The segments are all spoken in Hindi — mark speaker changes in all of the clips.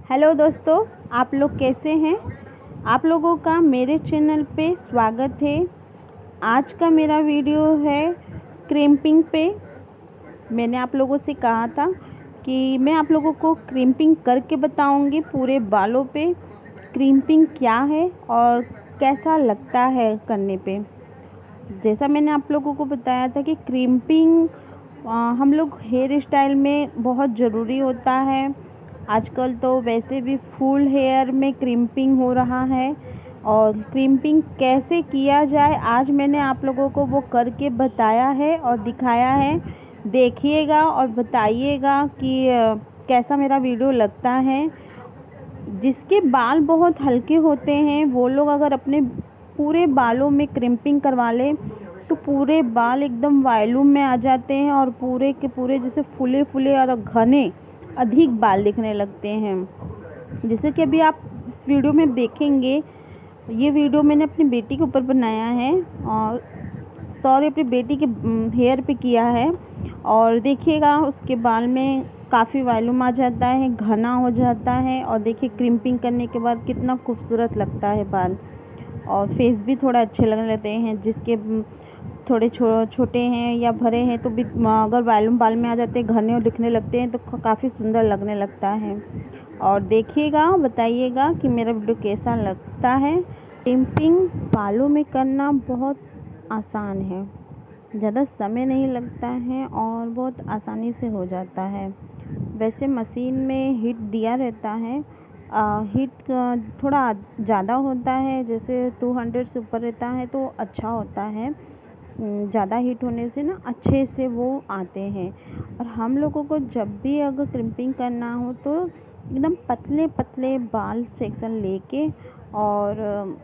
Speaker 1: हेलो दोस्तों, आप लोग कैसे हैं। आप लोगों का मेरे चैनल पे स्वागत है। आज का मेरा वीडियो है क्रिम्पिंग पे। मैंने आप लोगों से कहा था कि मैं आप लोगों को क्रिम्पिंग करके बताऊंगी पूरे बालों पे क्रिम्पिंग क्या है और कैसा लगता है करने पे। जैसा मैंने आप लोगों को बताया था कि क्रिम्पिंग हम लोग हेयर स्टाइल में बहुत ज़रूरी होता है। आजकल तो वैसे भी फुल हेयर में क्रिम्पिंग हो रहा है और क्रिम्पिंग कैसे किया जाए आज मैंने आप लोगों को वो करके बताया है और दिखाया है। देखिएगा और बताइएगा कि कैसा मेरा वीडियो लगता है। जिसके बाल बहुत हल्के होते हैं वो लोग अगर अपने पूरे बालों में क्रिम्पिंग करवा लें तो पूरे बाल एकदम वॉल्यूम में आ जाते हैं और पूरे के पूरे जैसे फूले फूले और घने अधिक बाल दिखने लगते हैं। जैसे कि अभी आप इस वीडियो में देखेंगे, ये वीडियो मैंने अपनी बेटी के ऊपर बनाया है और अपनी बेटी के हेयर पे किया है। और देखिएगा उसके बाल में काफ़ी वॉल्यूम आ जाता है, घना हो जाता है और देखिए क्रिम्पिंग करने के बाद कितना खूबसूरत लगता है बाल और फेस भी थोड़ा अच्छे लगने लगते हैं। जिसके थोड़े छोटे हैं या भरे हैं तो भी अगर वॉल्यूम बाल में आ जाते हैं, घने और दिखने लगते हैं तो काफ़ी सुंदर लगने लगता है। और देखिएगा, बताइएगा कि मेरा वीडियो कैसा लगता है। क्रिम्पिंग बालों में करना बहुत आसान है, ज़्यादा समय नहीं लगता है और बहुत आसानी से हो जाता है। वैसे मशीन में हीट दिया रहता है, हीट थोड़ा ज़्यादा होता है, जैसे 200 से ऊपर रहता है तो अच्छा होता है। ज़्यादा हीट होने से ना अच्छे से वो आते हैं। और हम लोगों को जब भी अगर क्रिम्पिंग करना हो तो एकदम पतले पतले बाल सेक्शन लेके और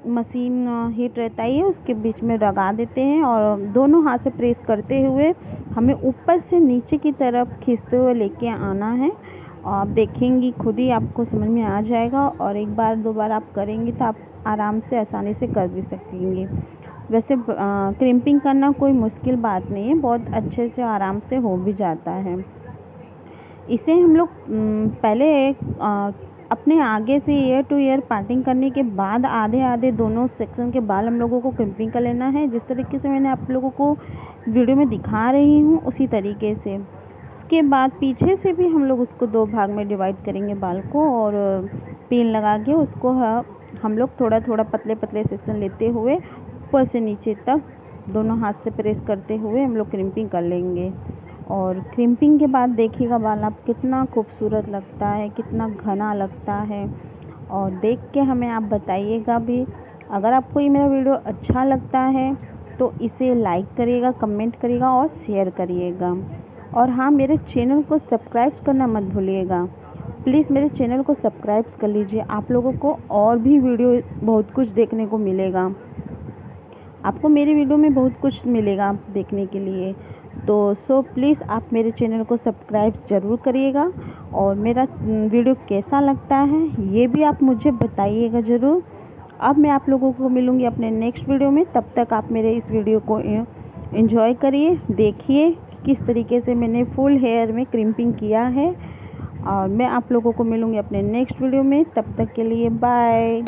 Speaker 1: मशीन हीट रहता ही है उसके बीच में लगा देते हैं और दोनों हाथ से प्रेस करते हुए हमें ऊपर से नीचे की तरफ खींचते हुए लेके आना है। आप देखेंगी खुद ही आपको समझ में आ जाएगा और एक बार दो बार आप करेंगी तो आप आराम से आसानी से कर भी सकेंगी। वैसे क्रिम्पिंग करना कोई मुश्किल बात नहीं है, बहुत अच्छे से आराम से हो भी जाता है। इसे हम लोग पहले अपने आगे से ईयर टू ईयर पार्टिंग करने के बाद आधे आधे दोनों सेक्शन के बाल हम लोगों को क्रिम्पिंग कर लेना है। जिस तरीके से मैंने आप लोगों को वीडियो में दिखा रही हूँ उसी तरीके से। उसके बाद पीछे से भी हम लोग उसको दो भाग में डिवाइड करेंगे बाल को और पिन लगा के उसको हम लोग थोड़ा थोड़ा पतले पतले सेक्शन लेते हुए ऊपर से नीचे तक दोनों हाथ से प्रेस करते हुए हम लोग क्रिम्पिंग कर लेंगे। और क्रिम्पिंग के बाद देखिएगा बाल आप कितना खूबसूरत लगता है, कितना घना लगता है। और देख के हमें आप बताइएगा भी। अगर आपको ये मेरा वीडियो अच्छा लगता है तो इसे लाइक करिएगा, कमेंट करिएगा और शेयर करिएगा। और हाँ, मेरे चैनल को सब्सक्राइब करना मत भूलिएगा। प्लीज़ मेरे चैनल को सब्सक्राइब कर लीजिए, आप लोगों को और भी वीडियो बहुत कुछ देखने को मिलेगा। आपको मेरे वीडियो में बहुत कुछ मिलेगा देखने के लिए। तो प्लीज़ आप मेरे चैनल को सब्सक्राइब ज़रूर करिएगा और मेरा वीडियो कैसा लगता है ये भी आप मुझे बताइएगा ज़रूर। अब मैं आप लोगों को मिलूँगी अपने नेक्स्ट वीडियो में, तब तक आप मेरे इस वीडियो को एंजॉय करिए, देखिए किस तरीके से मैंने फुल हेयर में क्रिम्पिंग किया है। और मैं आप लोगों को मिलूँगी अपने नेक्स्ट वीडियो में, तब तक के लिए बाय।